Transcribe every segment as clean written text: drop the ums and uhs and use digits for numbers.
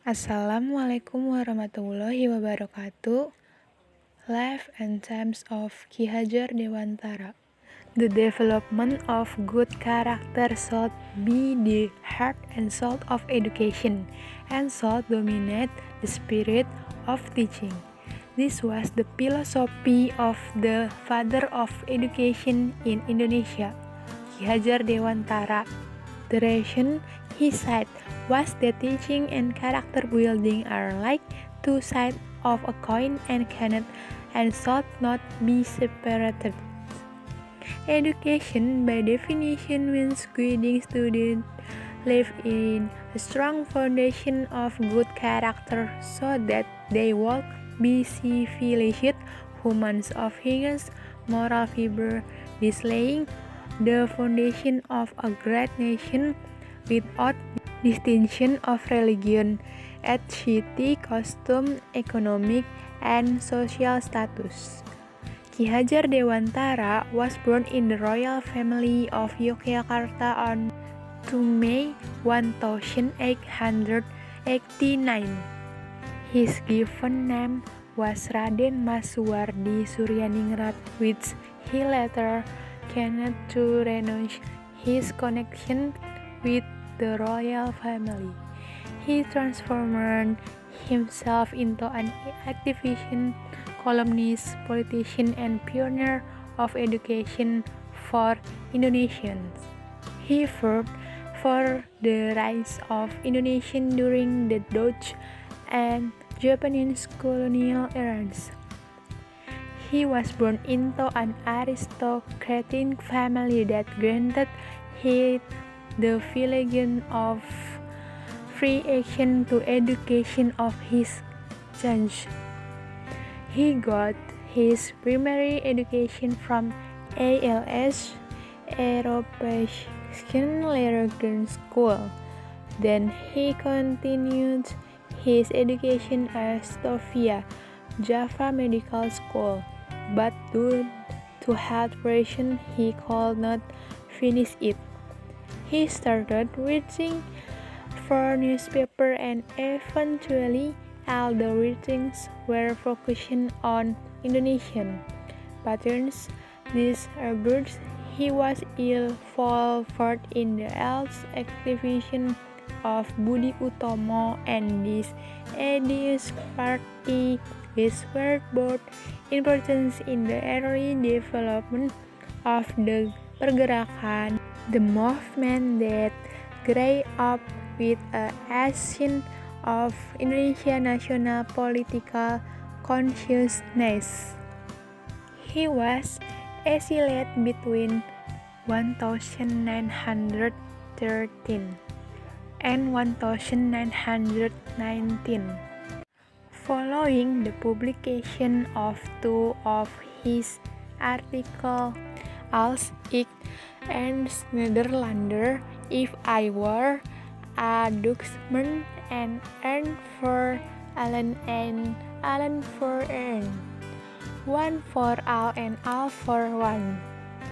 Assalamualaikum warahmatullahi wabarakatuh. Life and Times of Ki Hajar Dewantara. The development of good character should be the heart and soul of education, and should dominate the spirit of teaching. This was the philosophy of the father of education in Indonesia, Ki Hajar Dewantara. The reason he said was that teaching and character building are like two sides of a coin and cannot and should not be separated. Education, by definition, means guiding students live in a strong foundation of good character so that they will be civilized humans of highest moral fiber, this laying the foundation of a great nation without distinction of religion, ethnicity, costume, economic, and social status. Ki Hajar Dewantara was born in the royal family of Yogyakarta on 2 May 1889. His given name was Raden Masuwardi Suryaningrat, which he later changed to renounce his connection with the royal family. He transformed himself into an activist, columnist, politician, and pioneer of education for Indonesians. He fought for the rights of Indonesians during the Dutch and Japanese colonial eras. He was born into an aristocratic family that granted him the privilege of free access to education of his sons. He got his primary education from ALS, European Learning School. Then he continued his education at Sofia, Java Medical School, but due to health reasons he could not finish it. He started writing for newspapers and eventually all the writings were focusing on Indonesian patterns. These argued he was involved in the health activism of Budi Utomo and this ideas party which were both important in the early development of the pergerakan, the movement that grew up with a ascent of Indonesia national political consciousness. He was exiled between 1913 and 1919. Following the publication of two of his articles, Als ik Ernst Nederlander, If I Were a Dutchman, and Ern for Allen and Allen for Ern, one for all and all for one.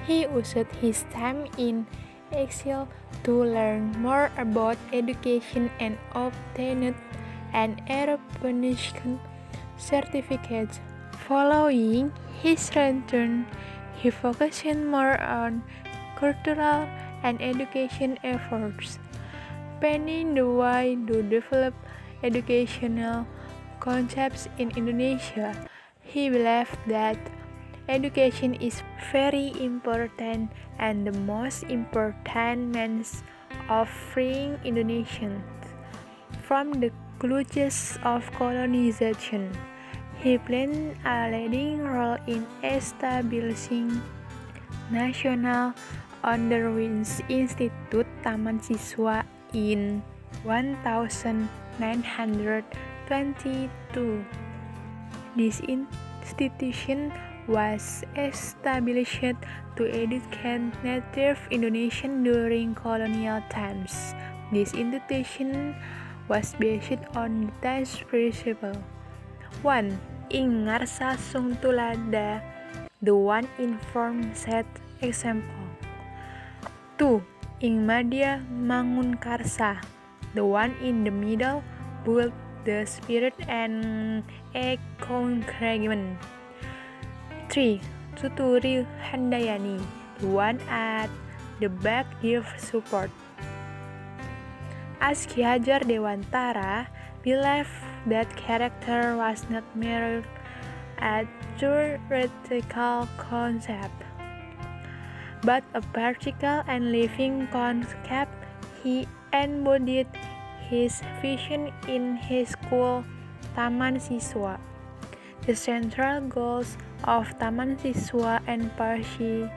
He used his time in exile to learn more about education and obtained an European certificate. Following his return, he focused more on cultural and education efforts, paving the way to develop educational concepts in Indonesia. He believed that education is very important and the most important means of freeing Indonesians from the clutches of colonization. He played a leading role in establishing National Underwings Institute Taman Siswa in 1922. This institution was established to educate native Indonesians during colonial times. This institution was based on the principle: 1. Ing ngarsa sung tulada, the one informed set example. 2. Ing madya mangun karsa, the one in the middle build the spirit and encouragement. 3. Tuturi Handayani, the one at the back, give support. As Ki Hajar Dewantara believed that character was not merely a theoretical concept, but a practical and living concept. He embodied his vision in his school, Taman Siswa. The central goals of Taman Siswa emphasized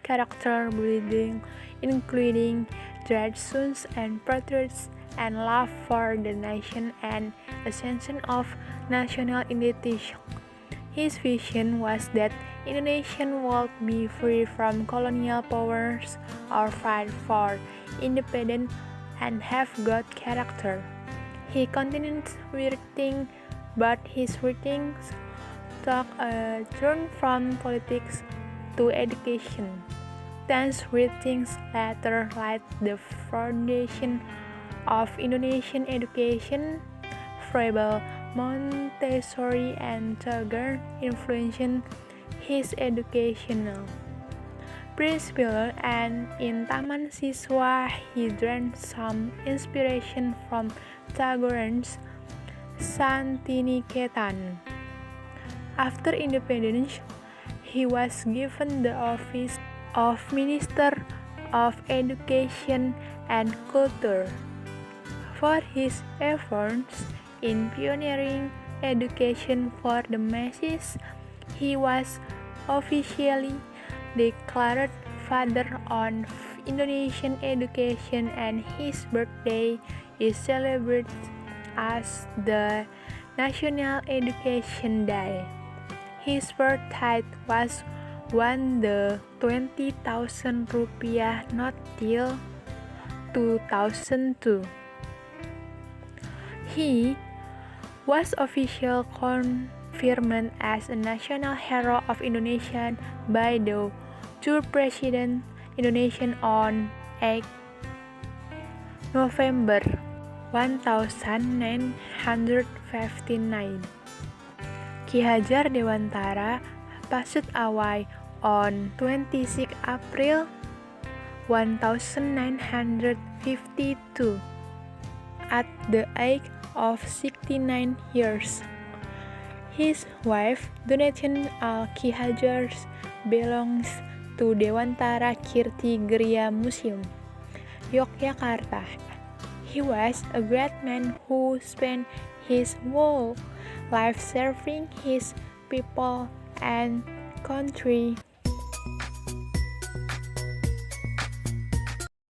character building, including traditions and patriotism and love for the nation and a sense of national identity. His vision was that Indonesia would be free from colonial powers or fight for independence and have good character. He continued writing, but his writings took a turn from politics to education. These writings later laid the foundation of Indonesian education. Froebel, Montessori, and Taggart influenced his educational principles, and in Taman Siswa he drew some inspiration from Tagor's Santiniketan. After independence, he was given the office of Minister of Education and Culture. For his efforts in pioneering education for the masses, he was officially declared Father of Indonesian Education, and his birthday is celebrated as the National Education Day. His birth height was the 20,000 rupiah note till 2002. He was officially confirmed as a national hero of Indonesia by the third President Indonesia on 8 November 1959. Ki Hajar Dewantara passed away on 26 April 1952 at the age of 69 years. His wife, Donatien Al-Ki Hajar, belongs to Dewantara Kirti Griya Museum, Yogyakarta. He was a great man who spent his whole life serving his people and country.